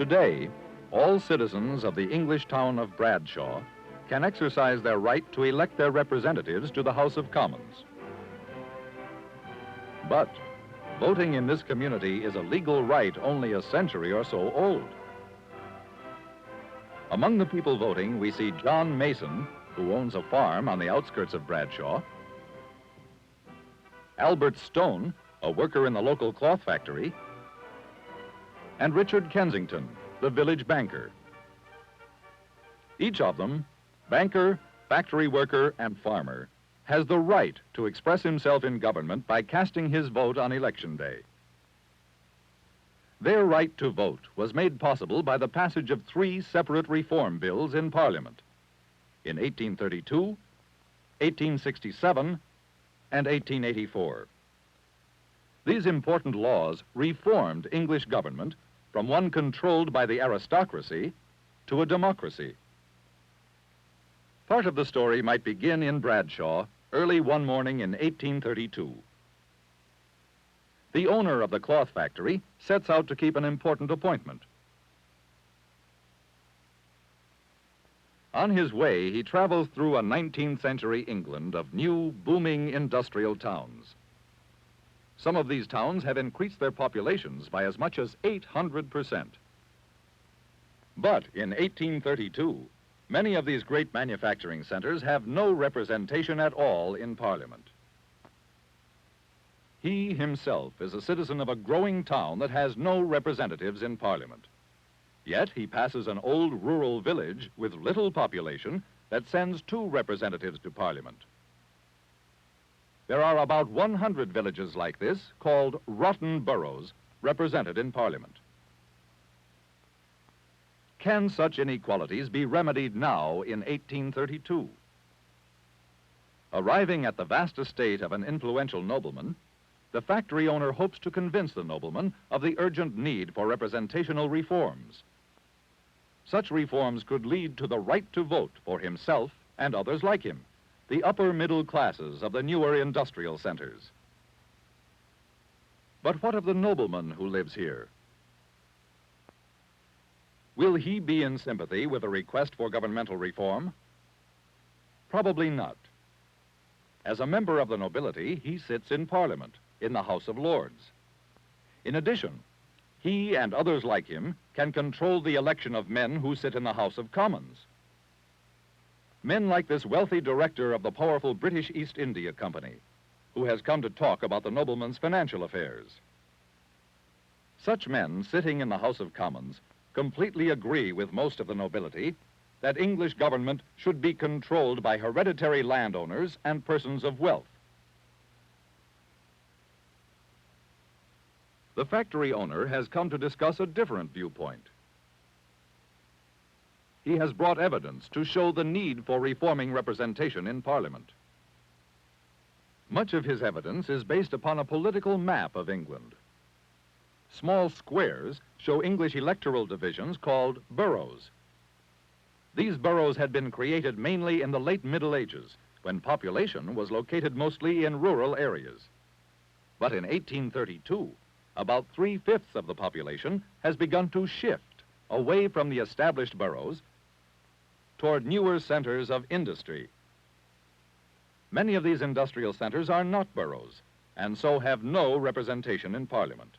Today, all citizens of the English town of Bradshaw can exercise their right to elect their representatives to the House of Commons. But voting in this community is a legal right only a century or so old. Among the people voting, we see John Mason, who owns a farm on the outskirts of Bradshaw, Albert Stone, a worker in the local cloth factory, and Richard Kensington, the village banker. Each of them, banker, factory worker, and farmer, has the right to express himself in government by casting his vote on election day. Their right to vote was made possible by the passage of 3 separate reform bills in Parliament in 1832, 1867, and 1884. These important laws reformed English government from one controlled by the aristocracy to a democracy. Part of the story might begin in Bradshaw early one morning in 1832. The owner of the cloth factory sets out to keep an important appointment. On his way, he travels through a 19th century England of new, booming industrial towns. Some of these towns have increased their populations by as much as 800%. But in 1832, many of these great manufacturing centers have no representation at all in Parliament. He himself is a citizen of a growing town that has no representatives in Parliament. Yet he passes an old rural village with little population that sends 2 representatives to Parliament. There are about 100 villages like this, called rotten boroughs, represented in Parliament. Can such inequalities be remedied now in 1832? Arriving at the vast estate of an influential nobleman, the factory owner hopes to convince the nobleman of the urgent need for representational reforms. Such reforms could lead to the right to vote for himself and others like him, the upper middle classes of the newer industrial centers. But what of the nobleman who lives here? Will he be in sympathy with a request for governmental reform? Probably not. As a member of the nobility, he sits in Parliament, in the House of Lords. In addition, he and others like him can control the election of men who sit in the House of Commons. Men like this wealthy director of the powerful British East India Company, who has come to talk about the nobleman's financial affairs. Such men sitting in the House of Commons completely agree with most of the nobility that English government should be controlled by hereditary landowners and persons of wealth. The factory owner has come to discuss a different viewpoint. He has brought evidence to show the need for reforming representation in Parliament. Much of his evidence is based upon a political map of England. Small squares show English electoral divisions called boroughs. These boroughs had been created mainly in the late Middle Ages, when population was located mostly in rural areas. But in 1832, about 3/5 of the population has begun to shift away from the established boroughs toward newer centers of industry. Many of these industrial centers are not boroughs, and so have no representation in Parliament.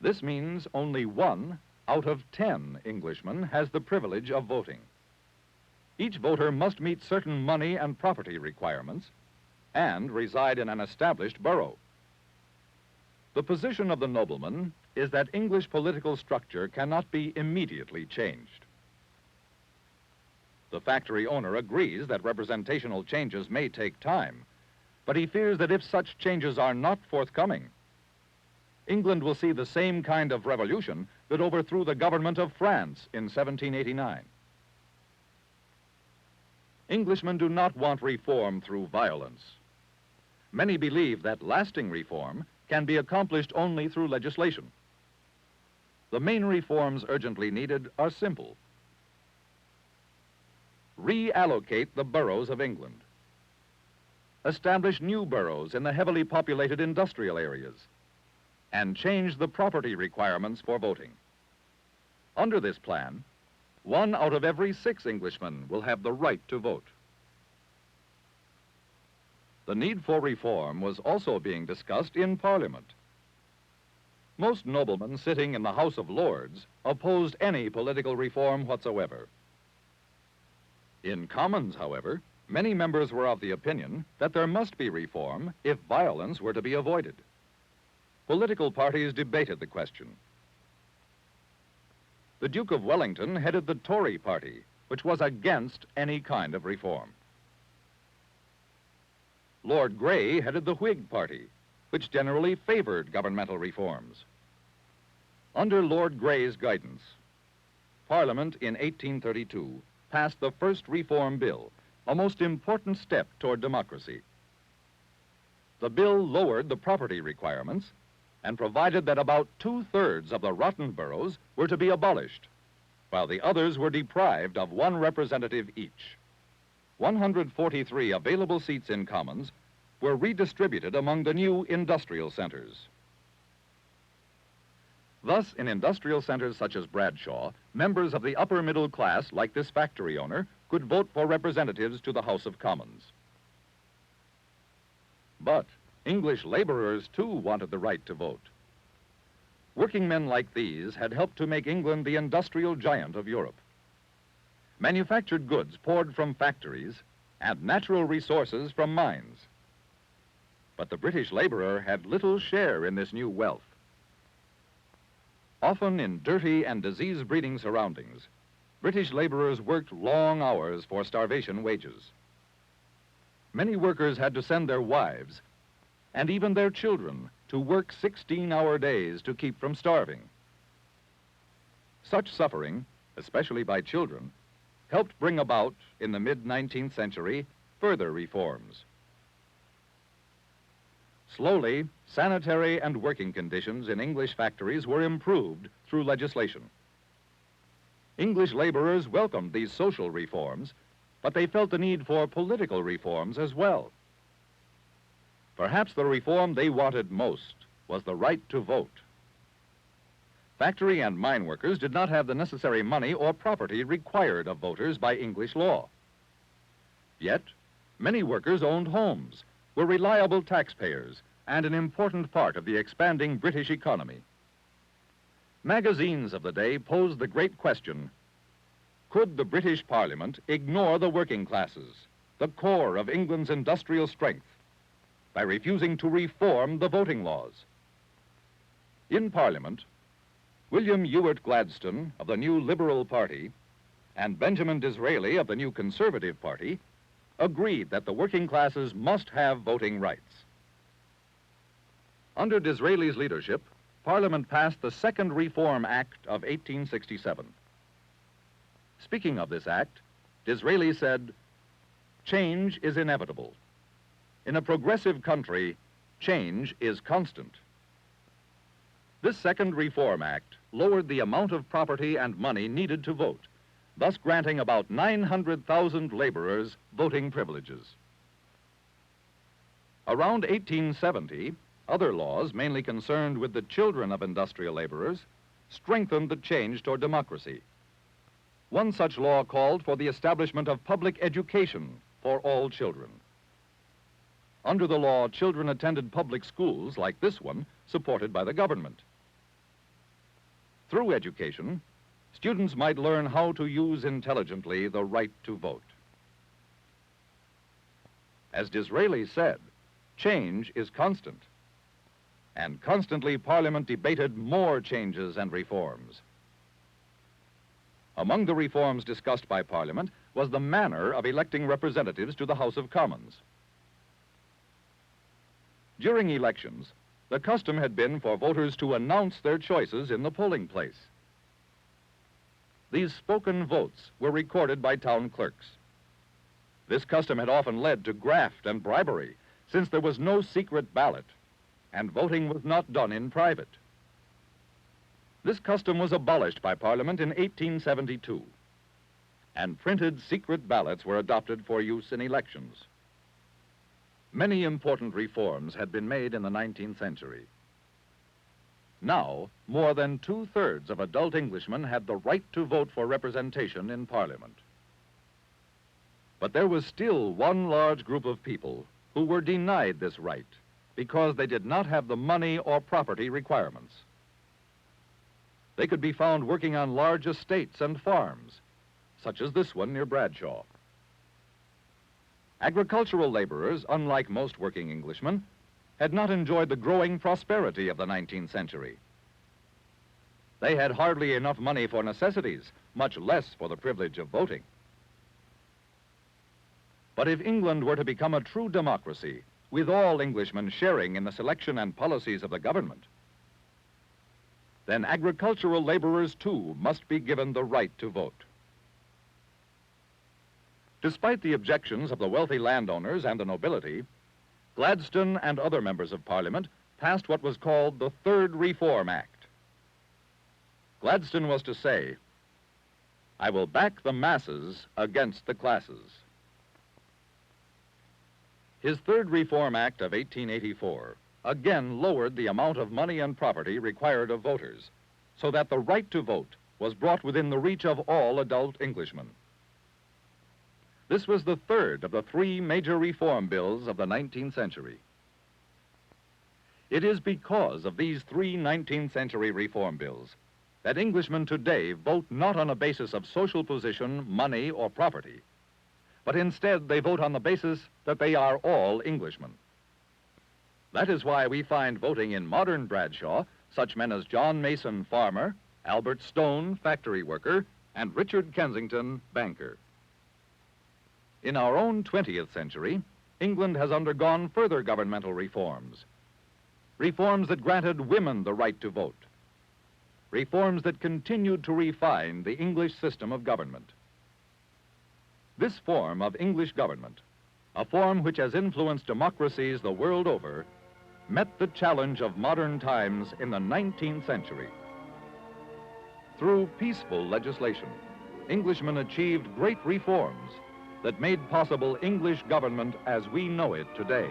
This means only 1 out of 10 Englishmen has the privilege of voting. Each voter must meet certain money and property requirements and reside in an established borough. The position of the nobleman is that English political structure cannot be immediately changed. The factory owner agrees that representational changes may take time, but he fears that if such changes are not forthcoming, England will see the same kind of revolution that overthrew the government of France in 1789. Englishmen do not want reform through violence. Many believe that lasting reform can be accomplished only through legislation. The main reforms urgently needed are simple. Reallocate the boroughs of England. Establish new boroughs in the heavily populated industrial areas. and change the property requirements for voting. Under this plan, 1 out of every 6 Englishmen will have the right to vote. The need for reform was also being discussed in Parliament. Most noblemen sitting in the House of Lords opposed any political reform whatsoever. In Commons, however, many members were of the opinion that there must be reform if violence were to be avoided. Political parties debated the question. The Duke of Wellington headed the Tory party, which was against any kind of reform. Lord Grey headed the Whig party, which generally favored governmental reforms. Under Lord Grey's guidance, Parliament in 1832 passed the first Reform Bill, a most important step toward democracy. The bill lowered the property requirements and provided that about 2/3 of the rotten boroughs were to be abolished, while the others were deprived of 1 representative each. 143 available seats in Commons were redistributed among the new industrial centers. Thus, in industrial centers such as Bradshaw, members of the upper middle class, like this factory owner, could vote for representatives to the House of Commons. But English laborers, too, wanted the right to vote. Working men like these had helped to make England the industrial giant of Europe. Manufactured goods poured from factories and natural resources from mines. But the British laborer had little share in this new wealth. Often in dirty and disease-breeding surroundings, British laborers worked long hours for starvation wages. Many workers had to send their wives and even their children to work 16-hour days to keep from starving. Such suffering, especially by children, helped bring about, in the mid-19th century, further reforms. Slowly, sanitary and working conditions in English factories were improved through legislation. English laborers welcomed these social reforms, but they felt the need for political reforms as well. Perhaps the reform they wanted most was the right to vote. Factory and mine workers did not have the necessary money or property required of voters by English law. Yet, many workers owned homes, were reliable taxpayers, and an important part of the expanding British economy. Magazines of the day posed the great question: could the British Parliament ignore the working classes, the core of England's industrial strength, by refusing to reform the voting laws? In Parliament, William Ewart Gladstone of the new Liberal Party and Benjamin Disraeli of the new Conservative Party agreed that the working classes must have voting rights. Under Disraeli's leadership, Parliament passed the Second Reform Act of 1867. Speaking of this act, Disraeli said, "Change is inevitable. In a progressive country, change is constant." This Second Reform Act lowered the amount of property and money needed to vote, thus granting about 900,000 laborers voting privileges. Around 1870, other laws, mainly concerned with the children of industrial laborers, strengthened the change toward democracy. One such law called for the establishment of public education for all children. Under the law, children attended public schools like this one, supported by the government. Through education, students might learn how to use intelligently the right to vote. As Disraeli said, change is constant. And constantly Parliament debated more changes and reforms. Among the reforms discussed by Parliament was the manner of electing representatives to the House of Commons. During elections, the custom had been for voters to announce their choices in the polling place. These spoken votes were recorded by town clerks. This custom had often led to graft and bribery, since there was no secret ballot, and voting was not done in private. This custom was abolished by Parliament in 1872, and printed secret ballots were adopted for use in elections. Many important reforms had been made in the 19th century. Now, more than 2/3 of adult Englishmen had the right to vote for representation in Parliament. But there was still one large group of people who were denied this right because they did not have the money or property requirements. They could be found working on large estates and farms, such as this one near Bradshaw. Agricultural laborers, unlike most working Englishmen, had not enjoyed the growing prosperity of the 19th century. They had hardly enough money for necessities, much less for the privilege of voting. But if England were to become a true democracy, with all Englishmen sharing in the selection and policies of the government, then agricultural laborers too must be given the right to vote. Despite the objections of the wealthy landowners and the nobility, Gladstone and other members of Parliament passed what was called the Third Reform Act. Gladstone was to say, "I will back the masses against the classes." His Third Reform Act of 1884 again lowered the amount of money and property required of voters, so that the right to vote was brought within the reach of all adult Englishmen. This was the third of the three major reform bills of the 19th century. It is because of these three 19th century reform bills that Englishmen today vote not on a basis of social position, money, or property, but instead they vote on the basis that they are all Englishmen. That is why we find voting in modern Bradshaw such men as John Mason, farmer, Albert Stone, factory worker, and Richard Kensington, banker. In our own 20th century, England has undergone further governmental reforms. Reforms that granted women the right to vote. Reforms that continued to refine the English system of government. This form of English government, a form which has influenced democracies the world over, met the challenge of modern times in the 19th century. Through peaceful legislation, Englishmen achieved great reforms that made possible English government as we know it today.